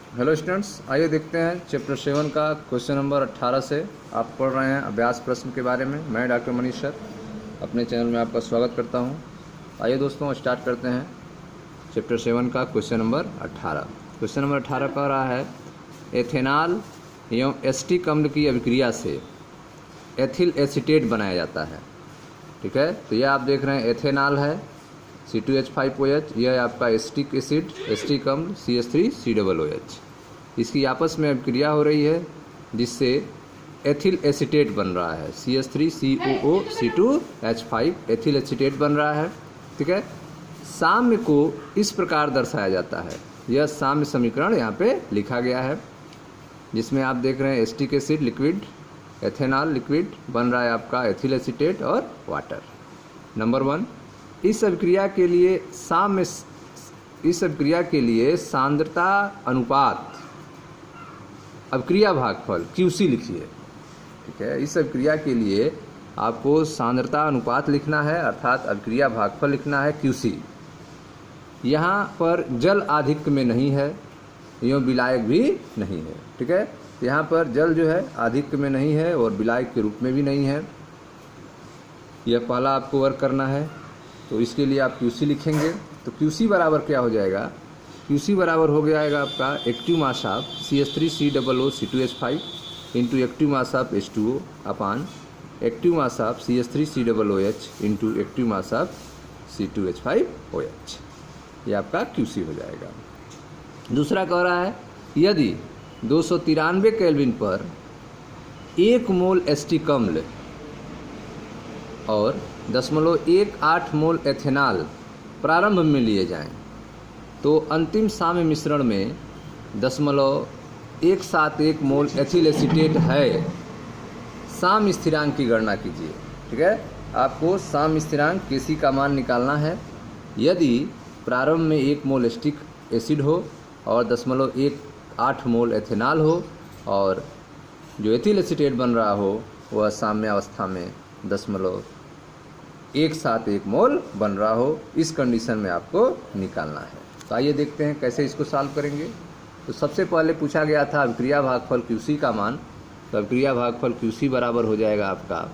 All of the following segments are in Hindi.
हेलो स्टूडेंट्स, आइए देखते हैं चैप्टर 7 का क्वेश्चन नंबर 18 से। आप पढ़ रहे हैं अभ्यास प्रश्न के बारे में। मैं डॉक्टर मनीष सर अपने चैनल में आपका स्वागत करता हूं। आइए दोस्तों, स्टार्ट करते हैं चैप्टर 7 का क्वेश्चन नंबर 18। क्वेश्चन नंबर 18 कह रहा है एथेनॉल एवं एसिटिक अम्ल की अभिक्रिया से एथिल एसीटेट बनाया जाता है। ठीक है, तो यह आप देख रहे हैं एथेनॉल है C2H5OH, यह आपका एसिटिक एसिड एसिटिक अम्ल CH3COOH। इसकी आपस में अभिक्रिया हो रही है जिससे एथिल एसीटेट बन रहा है CH3COO C2H5 एथिल एसीटेट बन रहा है। ठीक है, साम्य को इस प्रकार दर्शाया जाता है। यह साम्य समीकरण यहाँ पे लिखा गया है जिसमें आप देख रहे हैं acetic acid liquid, ethanol liquid बन रहा है आपका एथिल एसीटेट और वाटर। नंबर 1, इस अभिक्रिया के लिए सांद्रता अनुपात अभिक्रिया भागफल QC लिखिए। ठीक है, इस अभिक्रिया के लिए आपको सांद्रता अनुपात लिखना है, अर्थात अभिक्रिया भागफल लिखना है QC। यहाँ पर जल आधिक्य में नहीं है, एवं विलायक भी नहीं है। ठीक है, यहाँ पर जल जो है आधिक्य में नहीं है और विलायक के रूप में भी नहीं है। यह पहला आपको वर्क करना है, तो इसके लिए आप QC लिखेंगे। तो QC बराबर क्या हो जाएगा? QC बराबर हो जाएगा आपका active mass of CH3COO C2H5 into active mass of H2O upon active mass of CH3COOH into active mass of C2H5OH। ये आपका QC हो जाएगा। दूसरा कह रहा है यदि 293 केल्विन पर 1 मोल एसिटिक अम्ल और 0.18 मोल एथेनॉल प्रारंभ में लिए जाएं, तो अंतिम साम्य मिश्रण में 0.171 मोल एथिल एसीटेट है। साम्य स्थिरांक की गणना कीजिए। ठीक है, आपको साम्य स्थिरांक KC का मान निकालना है। यदि प्रारंभ में 1 मोल एसिटिक एसिड हो और 0.18 मोल एथेनॉल हो और जो एथिल एसीटेट बन रहा हो वह साम्य अवस्था में 0.171 मोल बन रहा हो, इस कंडीशन में आपको निकालना है। तो आइए देखते हैं कैसे इसको सॉल्व करेंगे। तो सबसे पहले पूछा गया था अभिक्रिया भागफल QC का मान। तो अभिक्रिया भागफल QC बराबर हो जाएगा आपका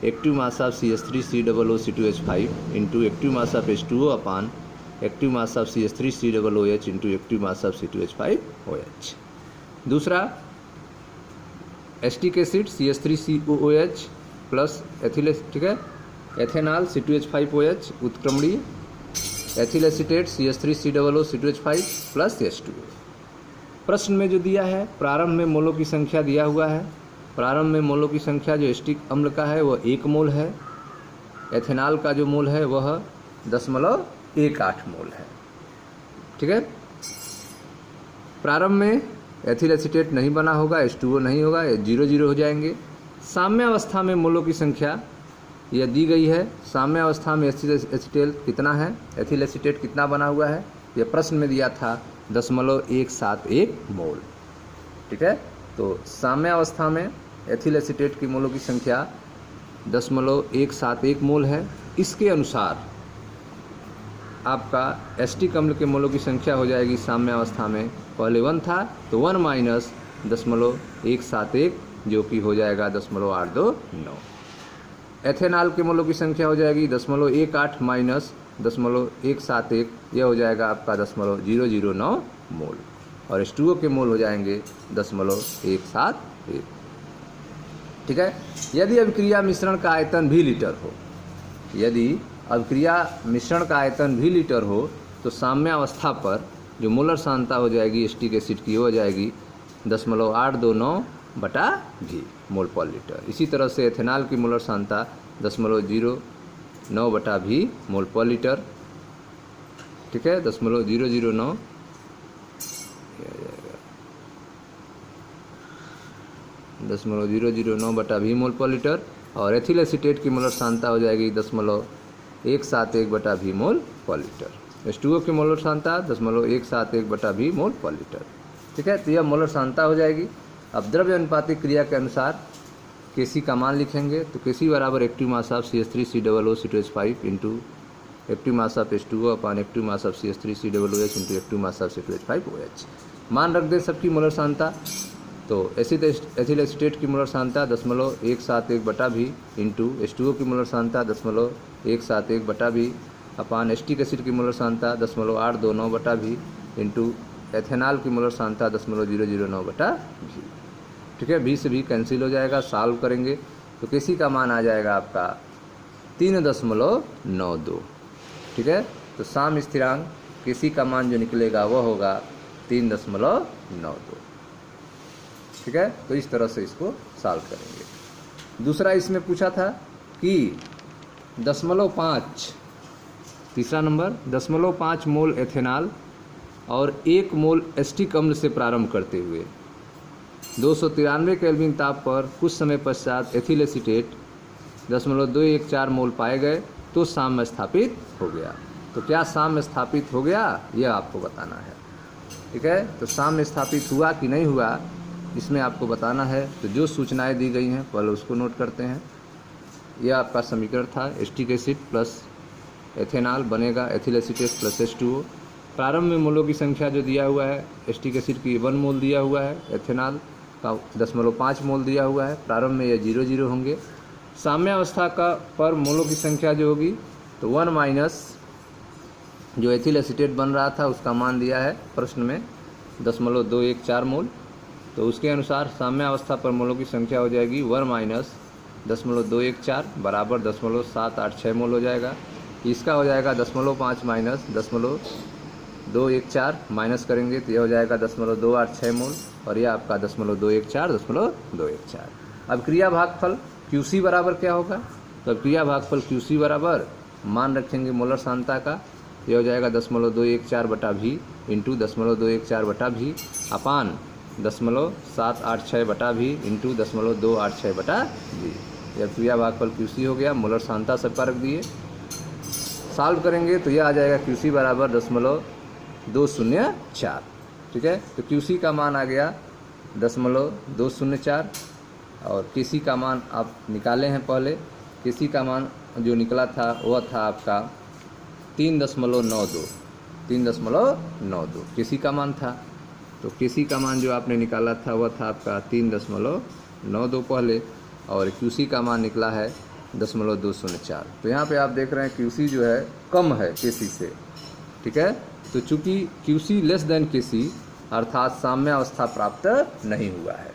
active mass of CH3COO C2H5 into active mass of H2O upon active mass of CH3COOH into active mass of C2H5OH। दूसरा acetic acid CH3COOH plus ethyl, ठीक है, एथेनॉल C2H5OH उत्क्रमणीय, ethyl acetate CH3COO C2H5 plus H2O। प्रश्न में जो दिया है प्रारंभ में मोलों की संख्या दिया हुआ है। प्रारंभ में मोलों की संख्या जो एसिटिक अम्ल का है वह 1 मोल है, एथेनॉल का जो मोल है वह 0.18 मोल है। ठीक है, प्रारंभ में एथिल एसीटेट नहीं बना होगा, H2O नहीं होगा, 0 हो जाएंगे। साम्य अवस्था में मोलों की संख्या यह दी गई है। साम्य अवस्था में एथिल एसीटेट कितना है, एथिल एसीटेट कितना बना हुआ है, यह प्रश्न में दिया था 0.171 मोल। ठीक है, तो साम्य अवस्था में एथिल एसीटेट की मोलों की संख्या 0.171 मोल है। इसके अनुसार आपका एसिटिक अम्ल के मोलों की संख्या हो जाएगी साम्य अवस्था में, पहले 1 था तो 1 माइनस 0.171 जो कि हो जाएगा 0.829। एथेनॉल के मोलों की संख्या हो जाएगी 0.18 माइनस 0.171, यह हो जाएगा आपका 0.009 मोल। और H2O के मोल हो जाएंगे 0.171। ठीक है, यदि अभिक्रिया मिश्रण का आयतन भी लीटर हो, यदि अभिक्रिया मिश्रण का आयतन भी लीटर हो तो साम्य अवस्था पर जो मोलर सांद्रता हो जाएगी एसिटिक एसिड की हो जाएगी 0.829/V मोल पर लीटर। इसी तरह से एथेनॉल की मोलर सांद्रता 0.09/V मोल पर लीटर। ठीक है, 0.009 0.009/V मोल पर लीटर। और एथिल एसीटेट की मोलर सांद्रता हो जाएगी 0.171/V मोल पर लीटर। H2O की मोलर सांद्रता 0.171/V मोल पर लीटर। ठीक है, तो यह मोलर सांद्रता हो जाएगी। अब द्रव्य अनुपातिक क्रिया के अनुसार KC का मान लिखेंगे। तो KC बराबर active mass of CH3COO C2H5 into active mass of H2O upon active mass of CH3COOH into active mass of C2H5OH। मान रख दें सबकी मोलर सांद्रता, तो एथिल एसीटेट की मोलर सांद्रता 0.171 बटा भी इंटू H2O की मोलर सांद्रता 0.171 बटा भी अपान एस्टिक एसिड की मोलर सांद्रता 0.829 बटा भी इंटू एथेनॉल की मोलर सांद्रता 0.009 बटा भी। ठीक है, भी से भी कैंसिल हो जाएगा। सॉल्व करेंगे तो केसी का मान आ जाएगा आपका 3.92। ठीक है, तो साम स्थिरांक केसी का मान जो निकलेगा वह होगा 3.92। ठीक है, तो इस तरह से इसको सॉल्व करेंगे। दूसरा इसमें पूछा था कि 0.5, तीसरा नंबर 0.5 मोल एथेनॉल और 1 मोल एस्टिक अम्ल से प्रारंभ करते हुए 293 केल्विन ताप पर कुछ समय पश्चात एथिल एसीटेट 0.214 मोल पाए गए तो साम्य स्थापित हो गया। तो क्या साम्य स्थापित हो गया यह आपको बताना है। ठीक है, तो साम्य स्थापित हुआ कि नहीं हुआ इसमें आपको बताना है। तो जो सूचनाएं दी गई हैं पहले उसको नोट करते हैं। यह आपका समीकरण था, एस्टिक एसिड प्लस एथेनॉल बनेगा एथिल एसीटेट प्लस H2O। प्रारंभ में मोलों की संख्या जो दिया हुआ है, एस्टिक एसिड की 1 मोल दिया हुआ है, एथेनॉल का 0.5 मोल दिया हुआ है। प्रारंभ में ये 0 होंगे। साम्यावस्था का पर मोलों की संख्या जो होगी तो 1 माइनस जो एथिल एसीटेट बन रहा था उसका मान दिया है प्रश्न में 0.214 मोल। तो उसके अनुसार साम्यावस्था पर मोलों की संख्या हो जाएगी 1 माइनस 0.214 बराबर 0.786 मोल हो जाएगा। इसका हो जाएगा 0.5 माइनस 0.214 माइनस करेंगे तो यह हो जाएगा 0.286 मोल और यह आपका 0.214। अब क्रिया भागफल QC बराबर क्या होगा, तो अब क्रिया भागफल QC बराबर मान रखेंगे मोलर सांद्रता का, यह हो जाएगा 0.214 बटा भी इंटू 0.214 बटा भी अपान 0.786 बटा भी इंटू 0.286 बटा भी। यह क्रिया भागफल QC हो गया। मोलर सांद्रता सबका रख दिए। सॉल्व करेंगे तो यह आ जाएगा QC बराबर 0.204। ठीक है, तो QC का मान आ गया 0.204 और KC का मान आप निकाले हैं पहले। KC का मान जो निकला था वह था आपका 3.92 KC का मान था। तो KC का मान जो आपने निकाला था वह था आपका 3.92 पहले और QC का मान निकला है 0.204। तो यहाँ पे आप देख रहे हैं QC जो है कम है KC से। ठीक है, तो चूंकि QC लेस देन KC अर्थात साम्यावस्था प्राप्त नहीं हुआ है।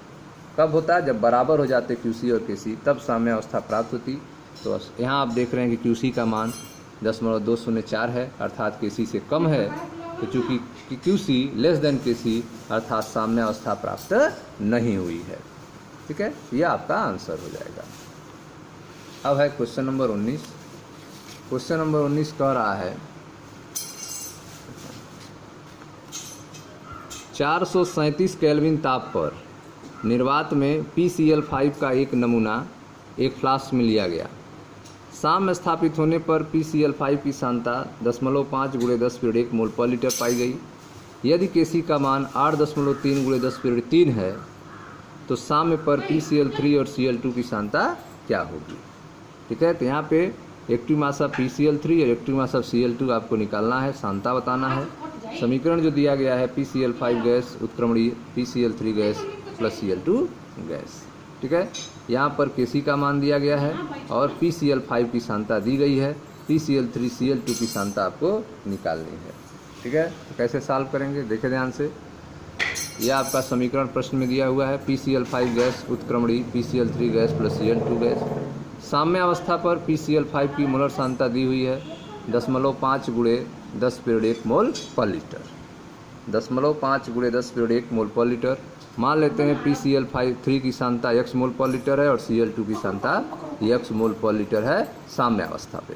कब होता है, जब बराबर हो जाते QC और KC तब साम्यावस्था प्राप्त होती। तो यहाँ आप देख रहे हैं कि QC का मान 0.204 है अर्थात KC से कम है। तो चूंकि QC लेस देन KC अर्थात साम्यावस्था प्राप्त नहीं हुई है। ठीक है, यह आपका आंसर हो जाएगा। अब है क्वेश्चन नंबर 19। क्वेश्चन नंबर 19 कह रहा है 437 केल्विन ताप पर निर्वात में PCl5 का एक नमूना एक फ्लास्क में लिया गया। साम्य स्थापित होने पर PCl5 की सांद्रता 0.5 × 10⁻1 मोल पर लीटर पाई गई। यदि KC का मान 8.3 × 10⁻3 है तो साम्य पर PCl3 और Cl2 की सांद्रता क्या होगी। ठीक है, तो यहाँ पे एक्टिव मास ऑफ PCl3 और एक्टिव मास ऑफ Cl2 आपको निकालना है, सांद्रता बताना है। समीकरण जो दिया गया है PCl5 गैस उत्क्रमणीय PCl3 gas plus Cl2 gas. ठीक है, यहाँ पर KC का मान दिया गया है और PCl5 की सांद्रता दी गई है। PCl3 Cl2 की सांद्रता आपको निकालनी है। ठीक है, तो कैसे सॉल्व करेंगे देखें ध्यान से। यह आपका समीकरण प्रश्न में दिया हुआ है PCl5 गैस उत्क्रमणीय PCl3 gas plus Cl2 gas. साम्यावस्था पर PCl5 की मोलर सांद्रता दी हुई है 0.5 × 10⁻1 मोल पर लीटर। 0.5 × 10⁻1 मोल पर लीटर। मान लेते हैं PCl3 की सांद्रता x मोल पर लीटर है और Cl2 की सांद्रता x मोल पर लीटर है साम्यावस्था पे।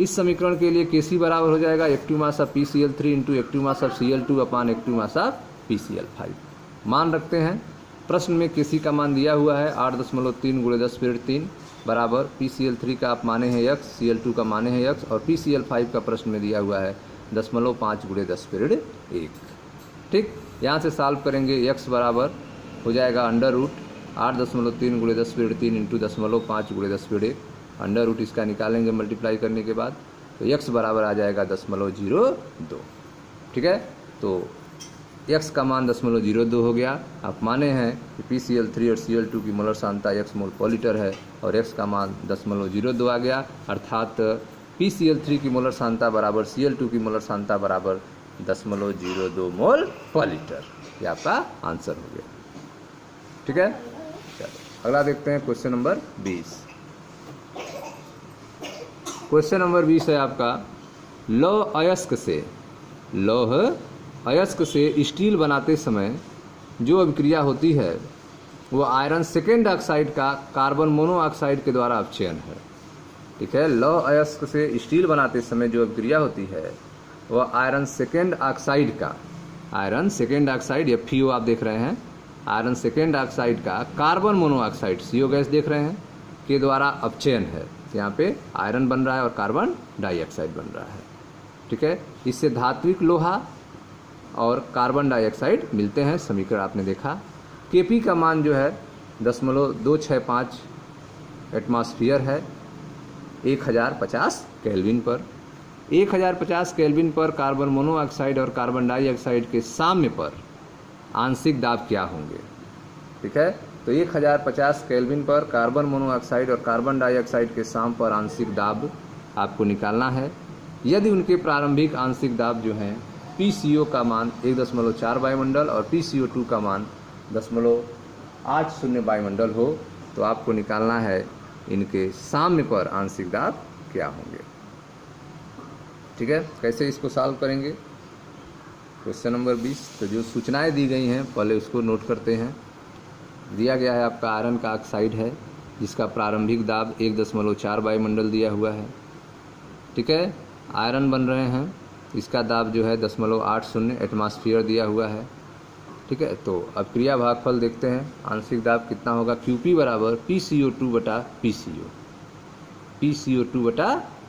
इस समीकरण के लिए KC बराबर हो जाएगा active mass of PCl3 into active mass of Cl2 upon active mass of PCl5। मान रखते हैं प्रश्न में KC का मान दिया हुआ है 8.3 × 10⁻3 बराबर PCl3 का आप माने हैं x, Cl2 का माने हैं x और PCl5 का प्रश्न में दिया हुआ है 0.5 × 10⁻1। ठीक, यहाँ से सॉल्व करेंगे x बराबर हो जाएगा √8.3 × 10⁻3 इंटू 0.5 × 10⁻1 अंडर रूट इसका निकालेंगे मल्टीप्लाई करने के बाद तो x बराबर आ जाएगा 0.02। ठीक है, तो x का मान 0.02 हो गया। आप माने हैं कि PCl3 और Cl2 की मोलर सांद्रता x मोल पर लीटर है और x का मान 0.02 आ गया, अर्थात PCl3 की मोलर सांद्रता बराबर Cl2 की मोलर सांद्रता बराबर 0.02 मोल पर लीटर। ये आपका आंसर हो गया। ठीक है, चलो अगला देखते हैं क्वेश्चन नंबर 20। क्वेश्चन नंबर 20 है आपका, लौह अयस्क से स्टील बनाते समय जो अभिक्रिया होती है वह आयरन सेकेंड ऑक्साइड का कार्बन मोनोऑक्साइड के द्वारा अपचयन है। ठीक है, लौह अयस्क से स्टील बनाते समय जो अभिक्रिया होती है वह आयरन सेकेंड ऑक्साइड या FeO आप देख रहे हैं, आयरन सेकेंड ऑक्साइड का कार्बन मोनोऑक्साइड CO गैस देख रहे हैं के द्वारा अपचयन है। यहाँ पे आयरन बन रहा है और कार्बन डाइऑक्साइड बन रहा है। ठीक है, इससे धात्विक लोहा और कार्बन डाइऑक्साइड मिलते हैं, समीकरण आपने देखा। Kp का मान जो है 0.265 एटमॉस्फेयर है 1050 केल्विन पर। 1050 केल्विन पर कार्बन मोनोऑक्साइड और कार्बन डाइऑक्साइड के साम्य पर आंशिक दाब क्या होंगे? ठीक है, तो 1050 केल्विन पर कार्बन मोनोऑक्साइड और कार्बन डाइऑक्साइड के साम्य पर आंशिक दाब आपको निकालना है। यदि उनके प्रारंभिक आंशिक दाब जो हैं PCO का मान 1.4 वायुमंडल और PCO2 का मान 0.80 वायुमंडल हो तो आपको निकालना है इनके साम्य पर आंशिक दाब क्या होंगे। ठीक है, कैसे इसको सॉल्व करेंगे? क्वेश्चन नंबर 20, तो जो सूचनाएं दी गई हैं पहले उसको नोट करते हैं। दिया गया है आपका आयरन का ऑक्साइड है जिसका प्रारंभिक दाब 1.4 वायुमंडल दिया हुआ है। ठीक है, आयरन बन रहे हैं, इसका दाब जो है 0.80 एटमॉस्फेयर दिया हुआ है। ठीक है, तो अब क्रिया भागफल देखते हैं, आंशिक दाब कितना होगा? QP बराबर PCO2 बटा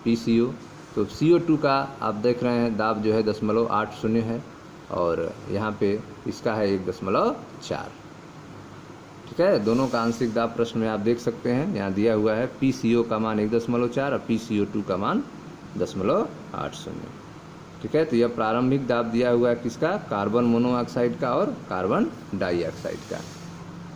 PCO। तो CO2 का आप देख रहे हैं दाब जो है 0.80 है और यहाँ पे इसका है 1.4। ठीक है, दोनों का आंशिक दाब प्रश्न में आप देख सकते हैं, यहाँ दिया हुआ है PCO का मान 1.4 और PCO2 का मान 0.80। ठीक है, तो यह प्रारंभिक दाब दिया हुआ है किसका? कार्बन मोनोऑक्साइड का और कार्बन डाइऑक्साइड का।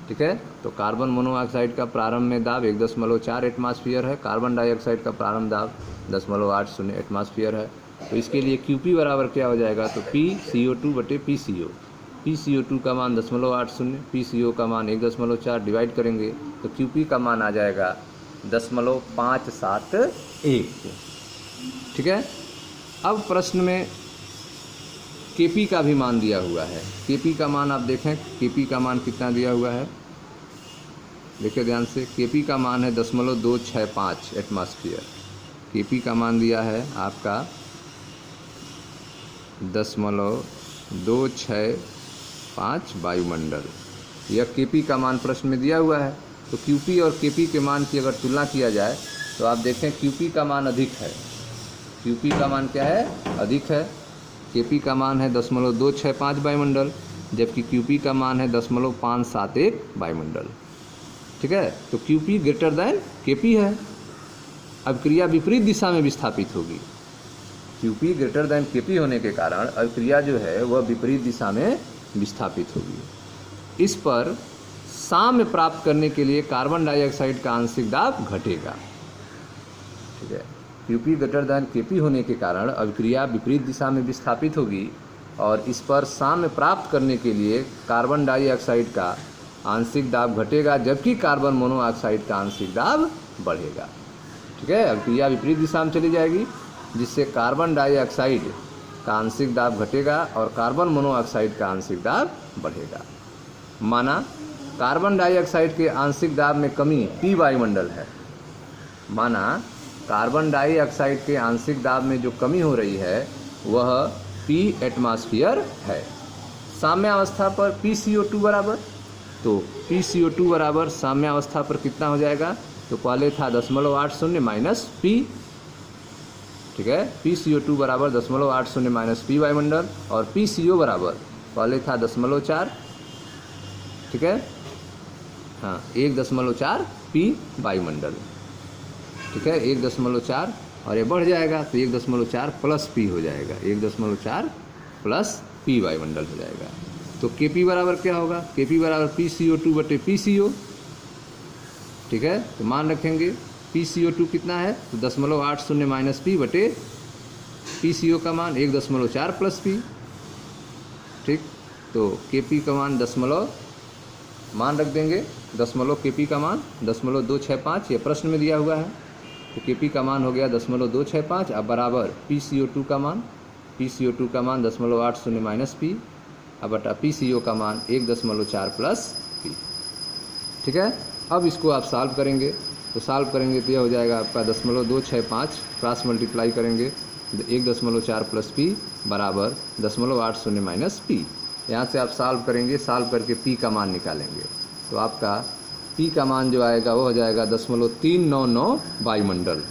ठीक है, तो कार्बन मोनोऑक्साइड का प्रारंभ में दाब 1.4 एटमॉस्फेयर है, कार्बन डाइऑक्साइड का प्रारंभ दाब 0.80 एटमॉस्फेयर है। तो इसके लिए QP बराबर क्या हो जाएगा? तो PCO2 बटे PCO। PCO2 का मान 0.80, PCO का मान 1.4 डिवाइड करेंगे तो QP का मान आ जाएगा 0.571। ठीक है, अब प्रश्न में Kp का भी मान दिया हुआ है। Kp का मान आप देखें, Kp का मान कितना दिया हुआ है, देखिए ध्यान से। Kp का मान है 0.265 एटमॉस्फेयर। Kp का मान दिया है आपका 0.265 वायुमंडल। यह Kp का मान प्रश्न में दिया हुआ है। तो QP और Kp के मान की अगर तुलना किया जाए तो आप देखें QP का मान अधिक है। QP का मान क्या है? अधिक है। Kp का मान है 0.265 वायुमंडल जबकि QP का मान है 0.571 वायुमंडल। ठीक है, तो QP ग्रेटर देन Kp है। अब क्रिया विपरीत दिशा में विस्थापित होगी। QP ग्रेटर देन Kp होने के कारण अब क्रिया जो है वह विपरीत दिशा में विस्थापित होगी। इस पर साम्य प्राप्त करने के लिए कार्बन डाइऑक्साइड का आंशिक दाब घटेगा। ठीक है, QP ग्रेटर देन Kp होने के कारण अभिक्रिया विपरीत दिशा में विस्थापित होगी और इस पर साम्य प्राप्त करने के लिए कार्बन डाइऑक्साइड का आंशिक दाब घटेगा जबकि कार्बन मोनोऑक्साइड का आंशिक दाब बढ़ेगा। ठीक है, अभिक्रिया विपरीत दिशा में चली जाएगी जिससे कार्बन डाइऑक्साइड का आंशिक दाब घटेगा और कार्बन मोनोऑक्साइड का आंशिक दाब बढ़ेगा। माना कार्बन डाइऑक्साइड के आंशिक दाब में कमी P वायुमंडल है। माना कार्बन डाइऑक्साइड के आंशिक दाब में जो कमी हो रही है वह P एटमॉस्फेयर है। साम्यावस्था पर PCO2 बराबर, तो PCO2 बराबर साम्यावस्था पर कितना हो जाएगा? तो पहले था 0.80 माइनस P। ठीक है, PCO2 बराबर 0.80 माइनस P वायुमंडल और PCO बराबर पहले था 0.4। ठीक है, हाँ 1.4 P वायुमंडल। ठीक है, 1.4 और ये बढ़ जाएगा तो 1.4 प्लस P हो जाएगा, 1.4 प्लस P वायुमंडल हो जाएगा। तो Kp बराबर क्या होगा, Kp बराबर PCO2 बटे PCO। ठीक है, तो मान रखेंगे PCO2 कितना है, तो 0.80 माइनस P बटे PCO का मान 1.4 प्लस P। ठीक, तो Kp का मान मान रख देंगे Kp का मान 0.265, ये प्रश्न में दिया हुआ है। तो Kp का मान हो गया 0.265, अब बराबर PCO2 का मान 0.80 माइनस P अब बटा PCO का मान 1.4 प्लस P। ठीक है, अब इसको आप सॉल्व करेंगे, तो सॉल्व करेंगे तो यह हो जाएगा आपका 0.265 क्रॉस मल्टीप्लाई करेंगे 1.4 प्लस P बराबर 0.80 माइनस P। यहाँ से आप सॉल्व करेंगे, सॉल्व करके P का मान निकालेंगे, तो आपका P का मान जो आएगा वो हो जाएगा 0.399 वायुमंडल,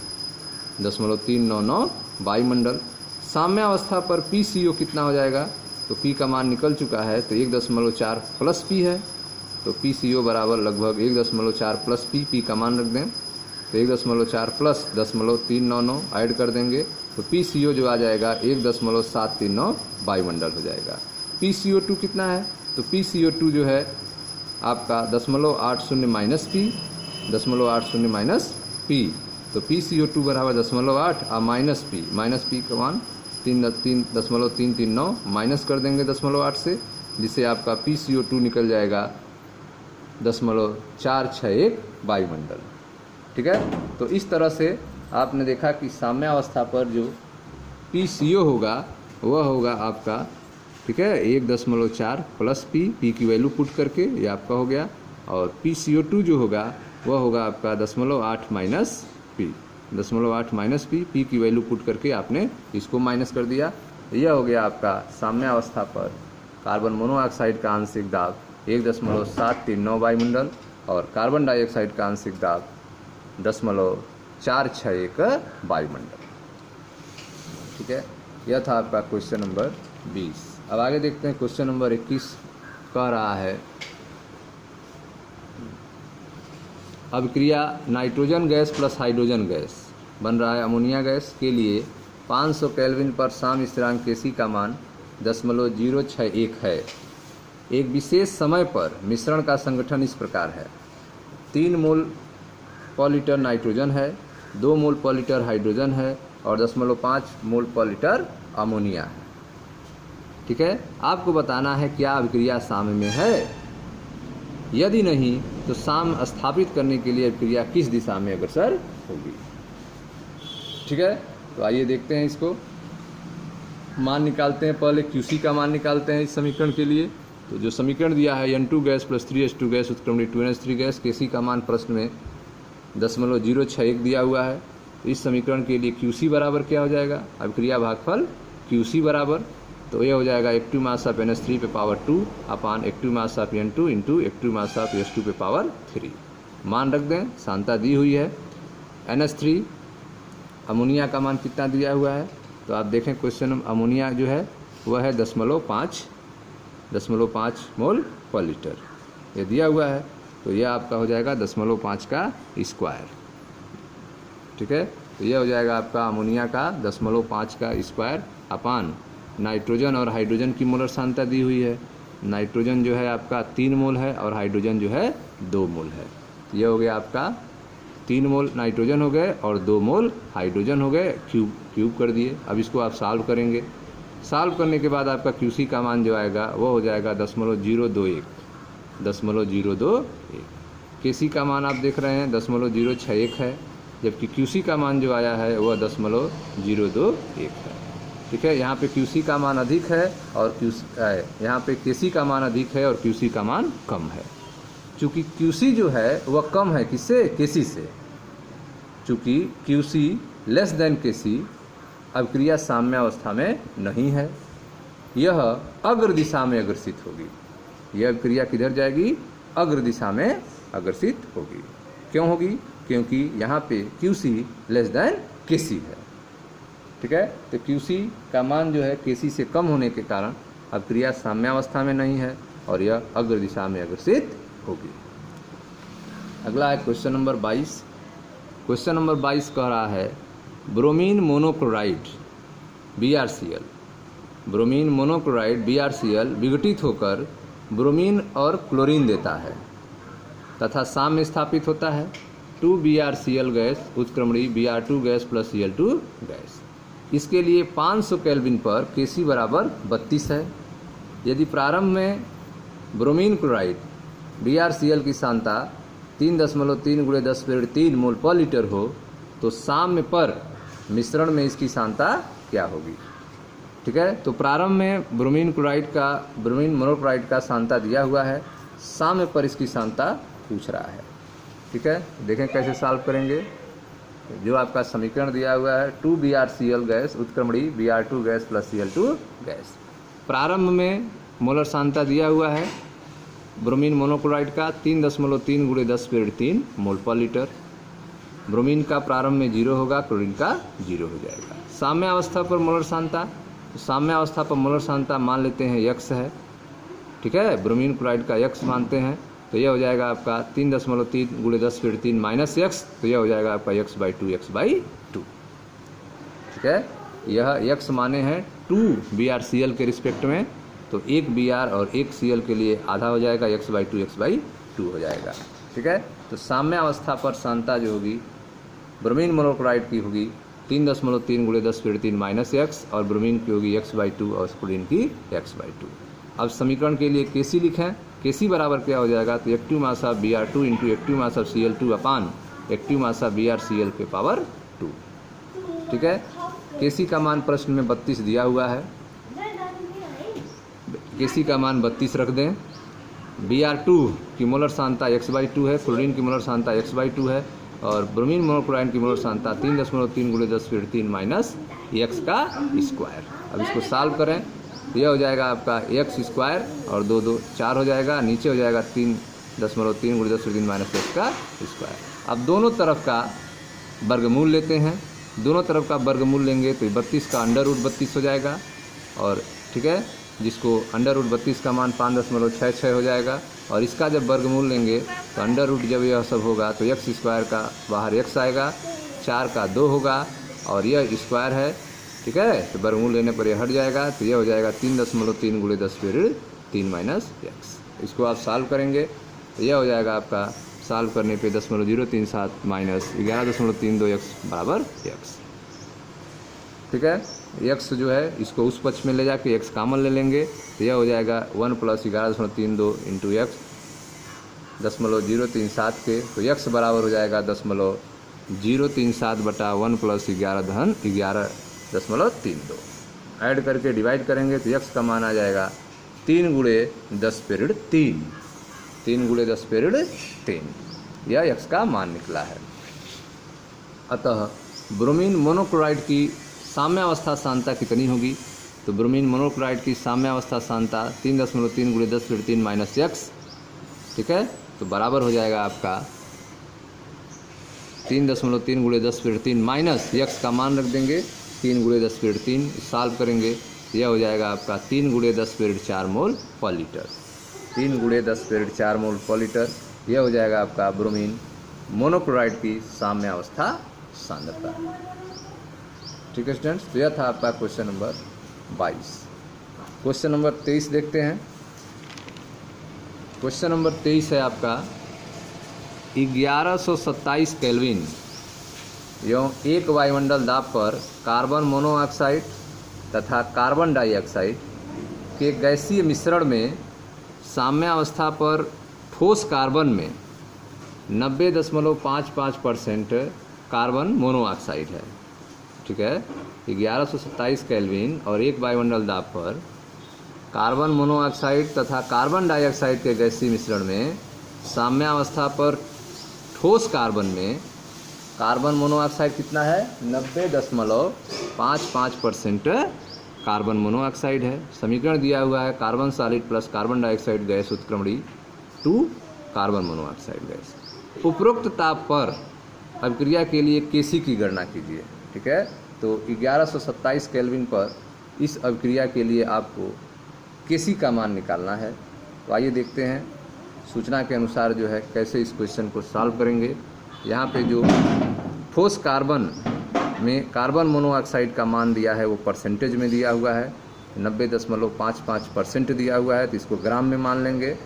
0.399 वायुमंडल। साम्यावस्था पर PCO कितना हो जाएगा, तो P का मान निकल चुका है, तो 1.4 प्लस P है, तो PCO बराबर लगभग 1.4 प्लस P का मान रख दें, तो 1.4 प्लस 0.399 ऐड कर देंगे, तो PCO जो आ जाएगा 1.739 वायुमंडल हो जाएगा। PCO2 कितना है, तो PCO2 जो है आपका 0.80 माइनस P, 0.80 माइनस P, तो PCO2 बराबर 0.8 और माइनस P का मान 3.339 माइनस कर देंगे 0.8 से, जिससे आपका PCO2 निकल जाएगा 0.461 वायुमंडल। ठीक है, तो इस तरह से आपने देखा कि साम्यावस्था पर जो PCO होगा वह होगा आपका, ठीक है, 1.4 प्लस P की वैल्यू पुट करके ये आपका हो गया, और PCO2 जो होगा वह होगा आपका 0.8 माइनस P, 0.8 माइनस P की वैल्यू पुट करके आपने इसको माइनस कर दिया। यह हो गया आपका साम्यावस्था पर कार्बन मोनोऑक्साइड का आंशिक दाब 1.739 वायुमंडल और कार्बन डाइऑक्साइड का आंशिक दाब 0.461 वायुमंडल। ठीक है, यह था आपका क्वेश्चन नंबर 20। अब आगे देखते हैं क्वेश्चन नंबर 21 कह रहा है, अभिक्रिया nitrogen gas plus hydrogen gas बन रहा है अमोनिया गैस के लिए 500 केल्विन पर साम स्थिरांक Kc का मान 0.061 है। एक विशेष समय पर मिश्रण का संगठन इस प्रकार है, 3 मोल पॉलीटर नाइट्रोजन है, 2 मोल पॉलीटर हाइड्रोजन है और 0.5 मोल पॉलीटर अमोनिया है। ठीक है, आपको बताना है क्या अभिक्रिया साम्य में है, यदि नहीं तो साम्य स्थापित करने के लिए अभिक्रिया किस दिशा में अग्रसर होगी। ठीक है, तो आइए देखते हैं इसको, मान निकालते हैं। पहले Qc का मान निकालते हैं इस समीकरण के लिए। तो जो समीकरण दिया है N2 gas plus 3H2 gas उत्क्रमणी 2NH3 गैस, Kc का मान प्रश्न में 0.061 दिया हुआ है। तो इस समीकरण के लिए Qc बराबर क्या हो जाएगा, अभिक्रिया भागफल Qc बराबर, तो यह हो जाएगा एक्टिव मास ऑफ NH3 पे power 2 upon active mass of N2 into active mass of H2 पे पावर 3। मान रख दें, सांता दी हुई है। NH3 अमोनिया का मान कितना दिया हुआ है, तो आप देखें क्वेश्चन, अमोनिया जो है वह है 0.5 मोल पर लीटर, ये दिया हुआ है, तो यह आपका हो जाएगा 0.5 का स्क्वायर। ठीक है, तो यह हो जाएगा आपका अमोनिया का 0.5 का स्क्वायर अपान नाइट्रोजन और हाइड्रोजन की मोलर सांद्रता दी हुई है। नाइट्रोजन जो है आपका 3 मोल है और हाइड्रोजन जो है 2 मोल है। यह हो गया आपका 3 मोल नाइट्रोजन हो गए और 2 मोल हाइड्रोजन हो गए, क्यूब कर दिए। अब इसको आप सॉल्व करेंगे, सॉल्व करने के बाद आपका Qc का मान जो आएगा वो हो जाएगा 0.021। Kc का मान आप देख रहे हैं 0.061 है, जबकि Qc का मान जो आया है वह 0.021 है। ठीक है, यहाँ पे Qc का मान अधिक है और यहाँ पे Kc का मान अधिक है और Qc का मान कम है। चूँकि Qc जो है वह कम है किससे, Kc से। चूँकि Qc लेस देन Kc अभिक्रिया साम्यावस्था में नहीं है, यह अग्र दिशा में अग्रसित होगी। यह अभिक्रिया किधर जाएगी, अग्र दिशा में अग्रसित होगी। क्यों होगी, क्योंकि यहाँ पे Qc लेस देन Kc है। ठीक है, तो Qc का मान जो है Kc से कम होने के कारण अभिक्रिया साम्यावस्था में नहीं है और यह अग्र दिशा में अग्रसित होगी। अगला है क्वेश्चन नंबर 22। क्वेश्चन नंबर 22 कह रहा है, bromine monochloride BrCl, bromine monochloride BrCl विघटित होकर ब्रोमीन और क्लोरीन देता है तथा साम्य स्थापित होता है 2BrCl गैस उत्क्रमणी Br2 gas plus Cl2 gas. इसके लिए 500 केल्विन पर Kc बराबर 32 है। यदि प्रारंभ में ब्रोमीन क्लोराइड BrCl की सांद्रता 3.3 × 10⁻³ मोल पर लीटर हो तो साम्य पर मिश्रण में इसकी सांद्रता क्या होगी। ठीक है, तो प्रारंभ में ब्रोमीन मोनोक्लोराइड का सांद्रता दिया हुआ है, साम्य पर इसकी सांद्रता पूछ रहा है। ठीक है, देखें कैसे सॉल्व करेंगे। जो आपका समीकरण दिया हुआ है 2BrCl गैस उत्क्रमणी Br2 gas plus Cl2 gas. प्रारंभ में मोलर सांद्रता दिया हुआ है ब्रोमीन मोनोक्लोराइड का 3.3 × 10⁻³ मोल पर लीटर। ब्रोमीन का प्रारंभ में 0 होगा, क्लोरीन का 0 हो जाएगा। साम्य अवस्था पर मोलर सांद्रता, तो साम्य अवस्था पर मोलर सांद्रता मान लेते हैं x है। ठीक है, ब्रोमीन क्लोराइड का x मानते हैं, तो यह हो जाएगा आपका 3.3 × 10⁻³ -x, तो यह हो जाएगा आपका x/2। ठीक है, यह x माने हैं 2BrCl के रिस्पेक्ट में, तो 1 Br और 1 Cl के लिए आधा हो जाएगा, x/2 हो जाएगा। ठीक है, तो साम्य अवस्था पर सांद्रता जो होगी ब्रोमीन मोनोक्लोराइड की होगी 3.3 × 10⁻³ -x और ब्रोमीन की होगी x/2 और क्लोरीन की x/2। अब समीकरण के लिए Kc लिखें। Kc बराबर क्या हो जाएगा, तो active mass of Br2 × active mass of Cl2 upon active mass of BrCl के पावर 2। ठीक है, Kc का मान प्रश्न में 32 दिया हुआ है, Kc का मान 32 रख दें। Br2 की मोलर सांद्रता x/2 है, क्लोरीन की मोलर सांद्रता x/2 है और ब्रोमीन मोनोक्लोराइड की मोलर सांद्रता 3.3 × 10⁻³ x का स्क्वायर। अब इसको सॉल्व करें, यह हो जाएगा आपका x² और 2 2 4 हो जाएगा, नीचे हो जाएगा 3.3 × 10⁻³ x का स्क्वायर। अब दोनों तरफ का वर्गमूल लेते हैं, दोनों तरफ का वर्गमूल लेंगे तो 32 का √32 हो जाएगा और ठीक है, जिसको √32 का मान 5.66 हो जाएगा और इसका जब वर्गमूल लेंगे तो अंडर जब यह सब होगा तो x² का बाहर x आएगा, 4 का 2 होगा और यह स्क्वायर है। ठीक है, तो वर्गमूल लेने पर यह हट जाएगा, तो यह हो जाएगा 3.3 × 10⁻³ x। इसको आप सॉल्व करेंगे तो यह हो जाएगा आपका, सॉल्व करने पे 0.037 - 11.32x बराबर x। ठीक है, x जो है इसको उस पक्ष में ले जाके x कॉमन ले लेंगे तो यह हो जाएगा 1 + 11.32 × x 0.037 के, तो x बराबर हो जाएगा 0.037 बटा 1 + 11.32। ऐड करके डिवाइड करेंगे तो x का मान आ जाएगा 3 × 10⁻³ 3 × 10⁻³ यह x का मान निकला है। अतः ब्रोमीन मोनोक्लोराइड की साम्य अवस्था सांद्रता कितनी होगी, तो ब्रोमीन मोनोक्लोराइड की साम्य अवस्था सांद्रता 3.3 × 10⁻³ x। ठीक है, तो बराबर हो जाएगा आपका 3.3 × 10⁻³ x का मान रख देंगे 3 × 10⁻³ सॉल्व करेंगे, यह हो जाएगा आपका 3 × 10⁻⁴ मोल पर लीटर। 3 × 10⁻⁴ मोल पर लीटर यह हो जाएगा आपका ब्रोमीन मोनोक्लोराइड की साम्य अवस्था सांद्रता। ठीक है स्टूडेंट्स, तो यह था आपका क्वेश्चन नंबर 22। क्वेश्चन नंबर 23 देखते हैं। क्वेश्चन नंबर 23 है आपका 1127 केल्विन एवं एक वायुमंडल दाब पर कार्बन मोनोऑक्साइड तथा कार्बन डाइऑक्साइड के गैसीय मिश्रण में साम्य अवस्था पर ठोस कार्बन में 90.55% कार्बन मोनोऑक्साइड है। ठीक है, 1127 केल्विन और एक वायुमंडल दाब पर कार्बन मोनोऑक्साइड तथा कार्बन डाइऑक्साइड के गैसीय मिश्रण में साम्य अवस्था पर ठोस कार्बन में कार्बन मोनोऑक्साइड कितना है 90.55% कार्बन मोनोऑक्साइड है। समीकरण दिया हुआ है carbon solid plus carbon dioxide gas उत्क्रमणी 2 कार्बन मोनोऑक्साइड गैस। उपरोक्त ताप पर अभिक्रिया के लिए Kc की गणना कीजिए। ठीक है, तो 1127 केल्विन पर इस अभिक्रिया के लिए आपको Kc का मान निकालना है। तो आइए देखते हैं सूचना के अनुसार जो है कैसे इस क्वेश्चन को सॉल्व करेंगे। यहाँ पे जो ठोस कार्बन में कार्बन मोनोऑक्साइड का मान दिया है वो परसेंटेज में दिया हुआ है। 90.55% दिया हुआ है, तो इसको ग्राम में मान लेंगे,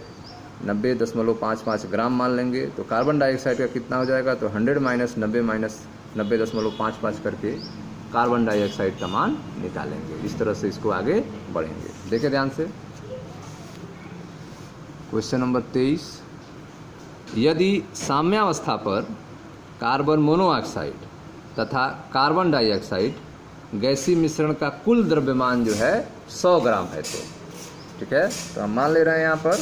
90.55 ग्राम मान लेंगे। तो कार्बन डाइऑक्साइड का कितना हो जाएगा, तो 100 माइनस 90 माइनस 90.55 करके कार्बन डाइऑक्साइड का मान निकालेंगे। इस तरह से इसको आगे बढ़ेंगे। देखिए ध्यान से क्वेश्चन नंबर 23, यदि साम्यावस्था पर कार्बन मोनोऑक्साइड तथा कार्बन डाइऑक्साइड गैसीय मिश्रण का कुल द्रव्यमान जो है 100 ग्राम है, तो ठीक है, तो हम मान ले रहे हैं यहाँ पर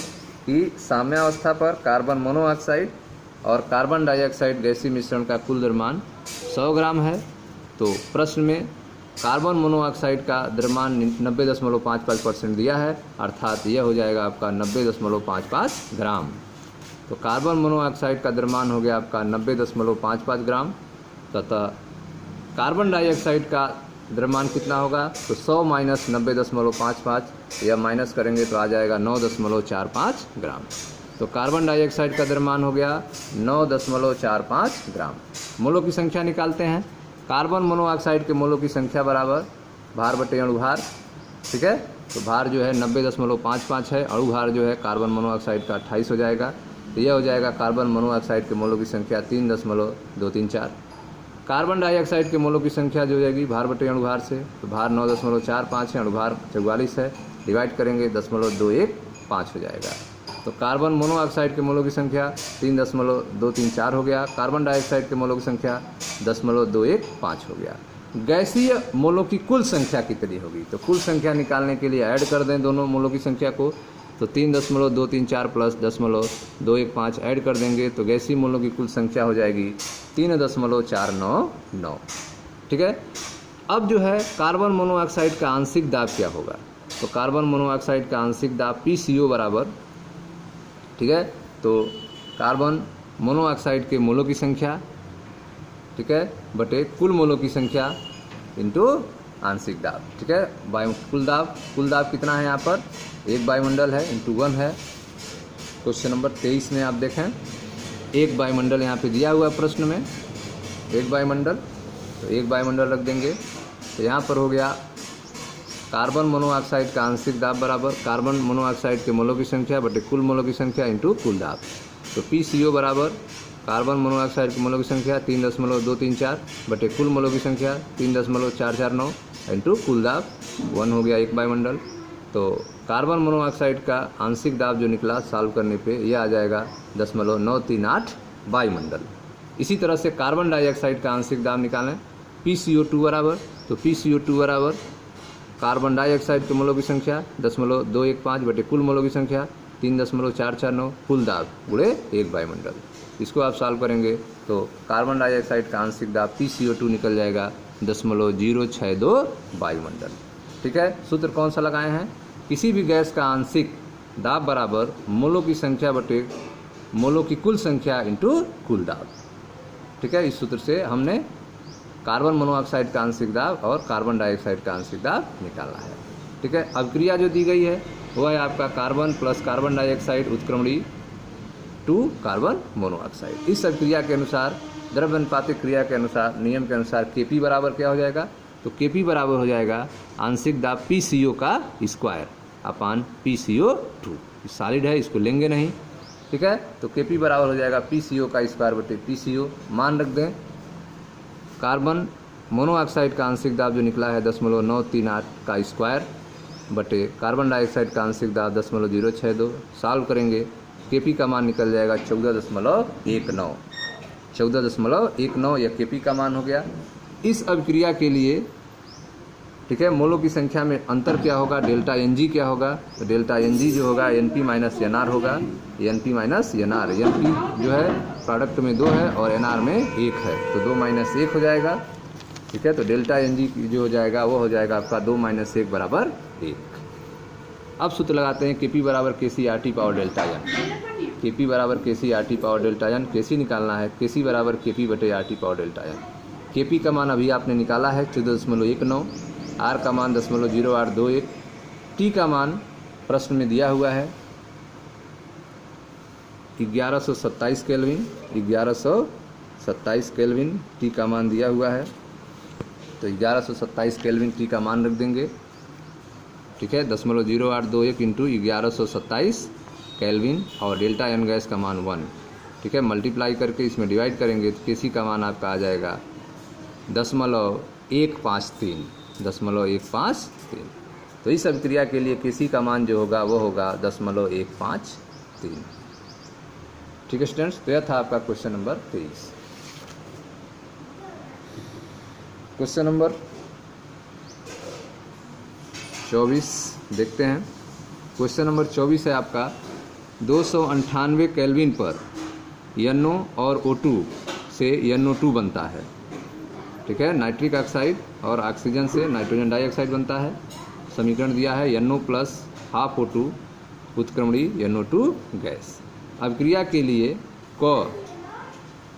कि साम्यावस्था पर कार्बन मोनोऑक्साइड और कार्बन डाइऑक्साइड गैसीय मिश्रण का कुल द्रव्यमान 100 ग्राम है। तो प्रश्न में कार्बन मोनोऑक्साइड का द्रव्यमान 90.55% दिया है, अर्थात यह हो जाएगा आपका 90.55 ग्राम। तो कार्बन मोनोऑक्साइड का द्रव्यमान हो गया आपका 90.55 ग्राम, तथा कार्बन डाइऑक्साइड का द्रव्यमान कितना होगा, तो 100 माइनस 90.55, यह माइनस करेंगे तो आ जाएगा 9.45 ग्राम। तो कार्बन डाइऑक्साइड का द्रव्यमान हो गया 9.45 ग्राम। मोलों की संख्या निकालते हैं। कार्बन मोनोऑक्साइड के मोलों की संख्या बराबर भार बटे अणुभार, ठीक है, तो भार जो है 90.55 है, अणुभार जो है कार्बन मोनोऑक्साइड का 28 हो जाएगा। तो यह हो जाएगा कार्बन मोनोऑक्साइड के मोलों की संख्या 3.234। कार्बन डाइऑक्साइड के मोलों की संख्या जो हो जाएगी भार बटे अणुभार से, तो भार 9.45 है, अणुभार 44 है, डिवाइड करेंगे 0.215 हो जाएगा। तो कार्बन मोनोऑक्साइड के मोलों की संख्या 3.234 हो गया, कार्बन डाइऑक्साइड के मोलों की संख्या 0.215 हो गया। गैसीय मोलों की कुल संख्या कितनी होगी, तो कुल संख्या निकालने के लिए ऐड कर दें दोनों मोलों की संख्या को, तो 3.234 प्लस 0.215 ऐड कर देंगे, तो गैसीय मोलों की कुल संख्या हो जाएगी 3.499। ठीक है, अब जो है कार्बन मोनोऑक्साइड का आंशिक दाब क्या होगा, तो कार्बन मोनोऑक्साइड का आंशिक दाब PCO बराबर, ठीक है, तो कार्बन मोनोऑक्साइड के मोलों की संख्या, ठीक है, बटे कुल मोलों की संख्या इंटू आंशिक दाब, ठीक है, कुल दाब कितना है यहाँ पर, एक वायुमंडल है इंटू 1 है। क्वेश्चन नंबर 23 में आप देखें, एक वायुमंडल यहाँ पे दिया हुआ है प्रश्न में, एक वायुमंडल, तो एक वायुमंडल रख देंगे। तो यहाँ पर हो गया कार्बन मोनोऑक्साइड का आंशिक दाब बराबर कार्बन मोनोऑक्साइड के मोलों की संख्या बटे कुल मोलों की संख्या इंटू कुल दाब। तो PCO बराबर कार्बन मोनोऑक्साइड के मोलों की संख्या 3.234 बटे कुल मोलों की संख्या 3.449 इंटू कुल दाब 1 हो गया एक वायुमंडल। तो कार्बन मोनोऑक्साइड का आंशिक दाब जो निकला सॉल्व करने पे यह आ जाएगा 0.938 वायुमंडल। इसी तरह से कार्बन डाइऑक्साइड का आंशिक दाब निकालें, PCO2 बराबर, तो PCO2 बराबर कार्बन डाइऑक्साइड के मोलों की संख्या 0.215 बटे कुल मोलों की संख्या 3.449 कुल दाब गुणे एक वायुमंडल। इसको आप सॉल्व करेंगे तो कार्बन डाइऑक्साइड का आंशिक दाब PCO2 निकल जाएगा 0.062 वायुमंडल। ठीक है, सूत्र कौन सा लगाए हैं, किसी भी गैस का आंशिक दाब बराबर मोलों की संख्या बटे मोलों की कुल संख्या इंटू कुल दाब। ठीक है, इस सूत्र से हमने कार्बन मोनोऑक्साइड का आंशिक दाब और कार्बन डाइऑक्साइड का आंशिक दाब निकालना है। ठीक है, अभिक्रिया जो दी गई है वह है आपका कार्बन प्लस कार्बन डाइऑक्साइड उत्क्रमणी टू कार्बन मोनोऑक्साइड। इस अभिक्रिया के अनुसार द्रव्यानुपातिक क्रिया के अनुसार नियम के अनुसार Kp बराबर क्या हो जाएगा, तो Kp बराबर हो जाएगा आंशिक दाब PCO का स्क्वायर अपान PCO2। सॉलिड है, इसको लेंगे नहीं। ठीक है, तो Kp बराबर हो जाएगा PCO का स्क्वायर बटे PCO। मान रख दें, कार्बन मोनोऑक्साइड का आंशिक दाब जो निकला है 0.938 का स्क्वायर बटे कार्बन डाइऑक्साइड का आंशिक दाब 0.062। सॉल्व करेंगे, Kp का मान निकल जाएगा 14.19। 14.19 यह Kp का मान हो गया। इस अभिक्रिया के लिए, ठीक है, मोलों की संख्या में अंतर क्या होगा, डेल्टा Ng क्या होगा, तो डेल्टा Ng जो होगा Np माइनस Nr होगा, Np माइनस Nr। Np जो है प्रोडक्ट में 2 है और Nr में 1 है, तो 2 माइनस 1 हो जाएगा। ठीक है, तो डेल्टा Ng जो हो जाएगा वो हो जाएगा आपका 2 माइनस 1 बराबर 1। अब सूत्र लगाते हैं, Kp बराबर KC/RT power delta n। Kp बराबर KC/RT power delta n। Kc निकालना है, Kc बराबर Kp बटे RT power delta n। Kp का मान अभी आपने निकाला है 14.19, R का मान 0.0821, T का मान प्रश्न में दिया हुआ है 1127 केल्विन। 1127 केल्विन T का मान दिया हुआ है, तो 1127 केल्विन T का मान रख देंगे। ठीक है। 0.0821 इंटू 1127 केल्विन और डेल्टा एन गैस का मान 1, ठीक है। मल्टीप्लाई करके इसमें डिवाइड करेंगे तो केसी का मान आपका आ जाएगा 0.153। तो इस अभिक्रिया के लिए केसी का मान जो होगा वो होगा 0.153, ठीक है स्टूडेंट्स। तो यह था आपका क्वेश्चन नंबर 23। क्वेश्चन नंबर 24 देखते हैं। क्वेश्चन नंबर 24 है आपका 298 केल्विन पर NO और O2 से NO2 बनता है, ठीक है। नाइट्रिक ऑक्साइड और ऑक्सीजन से नाइट्रोजन डाइऑक्साइड बनता है। समीकरण दिया है NO plus half O2 उत्क्रमणी NO2 gas. अभिक्रिया के लिए क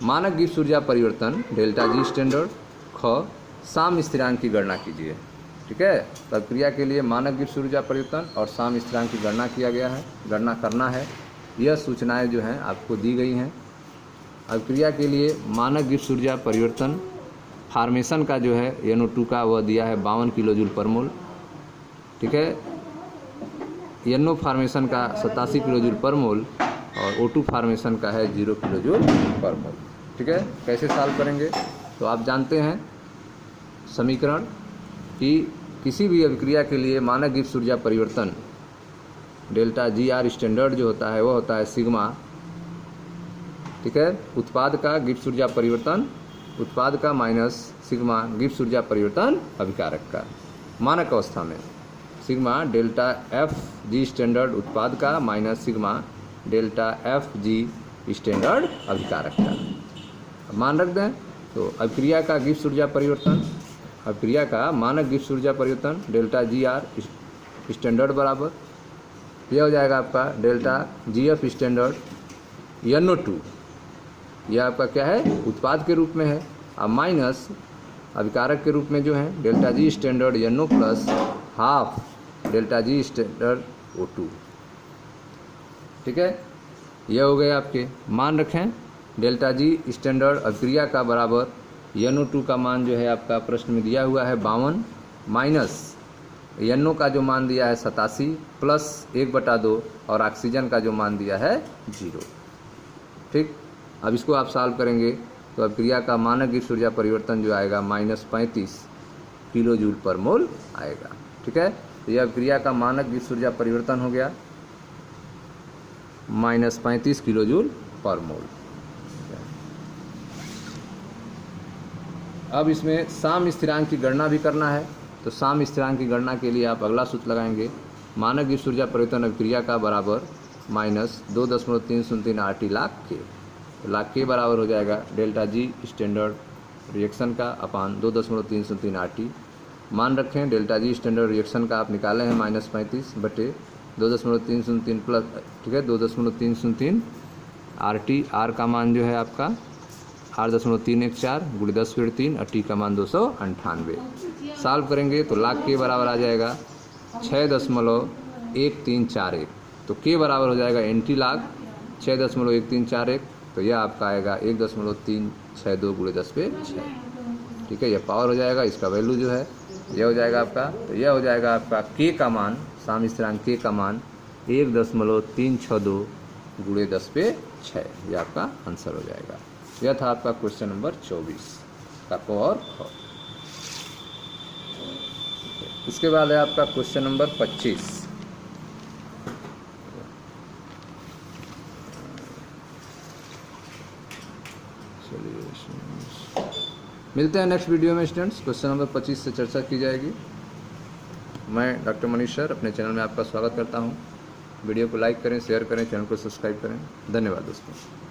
मानक गिब्स ऊर्जा परिवर्तन डेल्टा जी स्टैंडर्ड, ख साम स्थिरांक की गणना कीजिए, ठीक है। तो अभिक्रिया के लिए मानक गिब्स ऊर्जा परिवर्तन और साम स्थिरांक की गणना किया गया है, गणना करना है। यह सूचनाएं जो हैं आपको दी गई हैं। अभिक्रिया के लिए मानक गिब्स ऊर्जा परिवर्तन फार्मेशन का जो है NO2 का वह दिया है 52 किलो जूल पर मोल, ठीक है। NO फार्मेशन का 87 किलो जूल पर मोल और O2 फार्मेशन का है 0 किलो जूल पर मोल, ठीक है। कैसे सॉल्व करेंगे? तो आप जानते हैं समीकरण कि किसी भी अभिक्रिया के लिए मानक गिब्स ऊर्जा परिवर्तन डेल्टा GR स्टैंडर्ड जो होता है वो होता है सिग्मा, ठीक है। उत्पाद का गिब्स ऊर्जा परिवर्तन, उत्पाद का माइनस सिग्मा गिब्स ऊर्जा परिवर्तन अभिकारक का। मानक अवस्था में सिग्मा डेल्टा FG स्टैंडर्ड उत्पाद का minus sigma delta FG standard अभिकारक का। मान रख दें तो अभिक्रिया का गिब्स ऊर्जा परिवर्तन, अभिक्रिया का मानक गिब्स ऊर्जा परिवर्तन डेल्टा GR स्टैंडर्ड बराबर यह हो जाएगा आपका डेल्टा GF स्टैंडर्ड NO2, यह आपका क्या है उत्पाद के रूप में है, अब माइनस अभिकारक के रूप में जो है delta G standard NO plus half delta G standard O2, ठीक है। यह हो गए आपके। मान रखें डेल्टा G स्टैंडर्ड अभिक्रिया का बराबर NO2 का मान जो है आपका प्रश्न में दिया हुआ है 52 माइनस NO का जो मान दिया है 87 प्लस 1/2 और ऑक्सीजन का जो मान दिया है 0, ठीक। अब इसको आप सॉल्व करेंगे तो अभिक्रिया का मानक गिब्स ऊर्जा परिवर्तन जो आएगा -35 किलो जूल पर मोल आएगा, ठीक है। तो यह अभिक्रिया का मानक गिब्स ऊर्जा परिवर्तन हो गया -35 किलो जूल पर मोल। अब इसमें साम स्थिरांक की गणना भी करना है। तो साम स्थिरांक की गणना के लिए आप अगला सूत्र लगाएंगे, मानक गिब्स ऊर्जा परिवर्तन अभिक्रिया का बराबर -2.303 RT लाख के। तो लाख के बराबर हो जाएगा डेल्टा G स्टैंडर्ड रिएक्शन का अपान 2.303 RT। मान रखें डेल्टा G स्टैंडर्ड रिएक्शन का आप निकाले हैं -35 बटे 2.303 प्लस, ठीक है 2.303 RT। R का मान जो है आपका 8.314 गुणे 10^3 और T का मान 298। सॉल्व करेंगे तो लाख के बराबर आ जाएगा 6.1341। तो के बराबर हो जाएगा NT लाख 6.1341। तो यह आपका आएगा 1.362 गुणे 10/6, ठीक है। यह पावर हो जाएगा, इसका वैल्यू जो है यह हो जाएगा आपका। तो यह हो जाएगा आपका के का मान, साम स्थिरांक के का मान 1.362 गुणे 10/6, यह आपका आंसर हो जाएगा। यह था आपका क्वेश्चन नंबर 24 का क और ख। इसके बाद है आपका क्वेश्चन नंबर 25। मिलते हैं नेक्स्ट वीडियो में स्टूडेंट्स। क्वेश्चन नंबर 25 से चर्चा की जाएगी। मैं डॉक्टर मनीष सर अपने चैनल में आपका स्वागत करता हूं। वीडियो को लाइक करें, शेयर करें, चैनल को सब्सक्राइब करें। धन्यवाद दोस्तों।